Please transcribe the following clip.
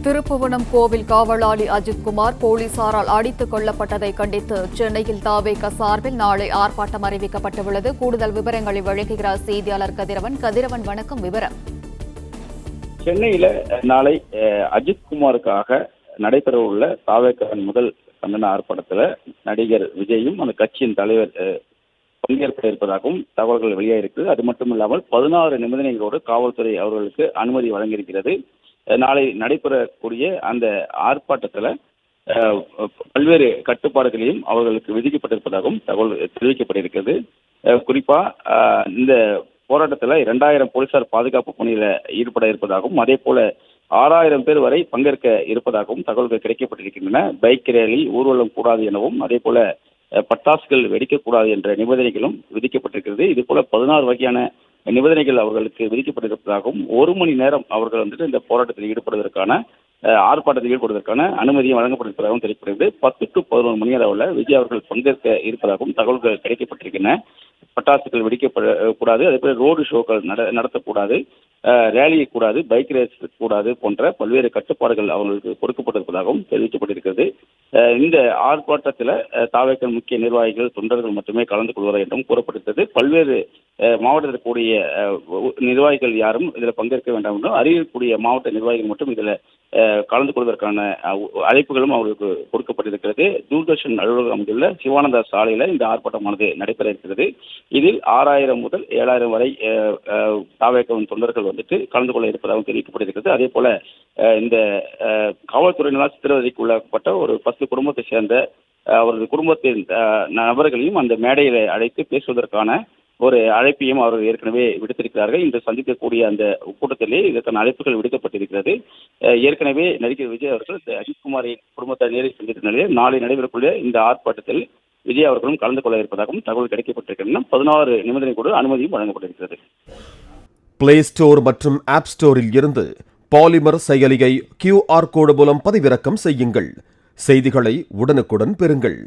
திருப்புவனம் கோவில் காவலாளி அஜித்குமார் போலீசாரால் அடித்துக் கொல்லப்பட்டதை கண்டித்து சென்னையில் தவேக சார்பில் நாளை ஆர்ப்பாட்டம் அறிவிக்கப்பட்டுள்ளது. கூடுதல் விவரங்களை வழங்குகிறார் செய்தியாளர் கதிரவன். கதிரவன், வணக்கம். விவரம். சென்னையில நாளை அஜித்குமாருக்காக நடைபெறவுள்ள தவேகவின் முதல் கண்டன ஆர்ப்பாட்டத்தில் நடிகர் விஜயும் அந்த கட்சியின் தலைவர் பங்கேற்க இருப்பதாகவும் தகவல்கள் வெளியாயிருக்கு. அது மட்டும் இல்லாமல் 16 நிபந்தனைகளோடு காவல்துறை அவர்களுக்கு அனுமதி வழங்கியிருக்கிறது. நாளை நடைபெறக்கூடிய அந்த ஆர்ப்பாட்டத்தில் பல்வேறு கட்டுப்பாடுகளையும் அவர்களுக்கு விதிக்கப்பட்டிருப்பதாகவும் தகவல் தெரிவிக்கப்பட்டிருக்கிறது. குறிப்பா இந்த போராட்டத்தில் 2000 போலீசார் பாதுகாப்பு பணியில ஈடுபட இருப்பதாகவும் அதே போல 6000 பேர் வரை பங்கேற்க இருப்பதாகவும் தகவல்கள் கிடைக்கப்பட்டிருக்கின்றன. பைக் ரேலி, ஊர்வலம் கூடாது எனவும் அதே போல பட்டாசுகள் வெடிக்கக்கூடாது என்ற நிபந்தனைகளும் விதிக்கப்பட்டிருக்கிறது. இது போல 16 வகையான நிபந்தனைகள் அவர்களுக்கு விதிக்கப்பட்டிருப்பதாகவும் 1 மணி நேரம் அவர்கள் இந்த போராட்டத்தில் ஈடுபடுவதற்கான ஆர்ப்பாட்டத்தில் ஈடுபடுவதற்கான அனுமதியும் வழங்கப்பட்டிருப்பதாகவும் தெரிவிக்கப்படுகிறது. 10 to 11 மணி அளவில் விஜய் அவர்கள் பங்கேற்க இருப்பதாகவும் தகவல்கள் கிடைக்கப்பட்டிருக்கின்றன. பட்டாசுகள் வெடிக்கப்படக்கூடாது, அதே போல ரோடு ஷோக்கள் நடத்தக்கூடாது, ரேலி கூடாது, பைக் ரேஸ் கூடாது போன்ற பல்வேறு கட்டுப்பாடுகள் அவர்களுக்கு கொடுக்கப்பட்டிருப்பதாகவும் தெரிவிக்கப்பட்டிருக்கிறது. இந்த ஆர்ப்பாட்டத்தில் தவேக முக்கிய நிர்வாகிகள், தொண்டர்கள் மட்டுமே கலந்து கொள்வார் என்றும் கூறப்பட்டிருக்கிறது. பல்வேறு மாவட்டத்தில் கூடிய நிர்வாகிகள் யாரும் இதில் பங்கேற்க வேண்டாம் என்றும், அறிவிக்கக்கூடிய மாவட்ட நிர்வாகிகள் மட்டும் இதில் கலந்து கொள்வதற்கான அழைப்புகளும் அவர்களுக்கு கொடுக்கப்பட்டிருக்கிறது. தூர்தர்ஷன் அலுவலகம் அமைந்துள்ள சிவானந்தா சாலையில் இந்த ஆர்ப்பாட்டமானது நடைபெற இருக்கிறது. இதில் 6000 முதல் 7000 வரை தவேகவின் தொண்டர்கள் கலந்து கொள்ள இருப்பதாகவும் தெரிவிக்கப்பட்டிருக்கிறது. அதே போல இந்த காவல்துறையினரால் சித்திரவதைக்கு உள்ளப்பட்ட ஒரு 10 குடும்பத்தை சேர்ந்த அவரது குடும்பத்தின் நபர்களையும் அந்த மேடையில் அழைத்து பேசுவதற்கான ஒரு அழைப்பையும் அவர்கள் ஏற்கனவே விடுத்திருக்கிறார்கள். இன்று சந்திக்கக்கூடிய அந்த கூட்டத்திலே இதற்கான அழைப்புகள் விடுக்கப்பட்டிருக்கிறது. ஏற்கனவே நடிகர் விஜய் அவர்கள் அஜித்குமாரின் குடும்பத்தை நேரில் சந்தித்த நிலையில் நாளை நடைபெறக்கூடிய இந்த ஆர்ப்பாட்டத்தில் விஜய் அவர்களும் கலந்து கொள்ள இருப்பதாகவும் தகவல் கிடைக்கப்பட்டிருக்கின்றன. 16 நிபந்தனை கூட அனுமதியும் வழங்கப்பட்டிருக்கிறது. பிளே ஸ்டோர் மற்றும் ஆப் ஸ்டோரில் இருந்து பாலிமர் செயலியை QR கோடு மூலம் பதிவிறக்கம் செய்யுங்கள். செய்திகளை உடனுக்குடன் பெறுங்கள்.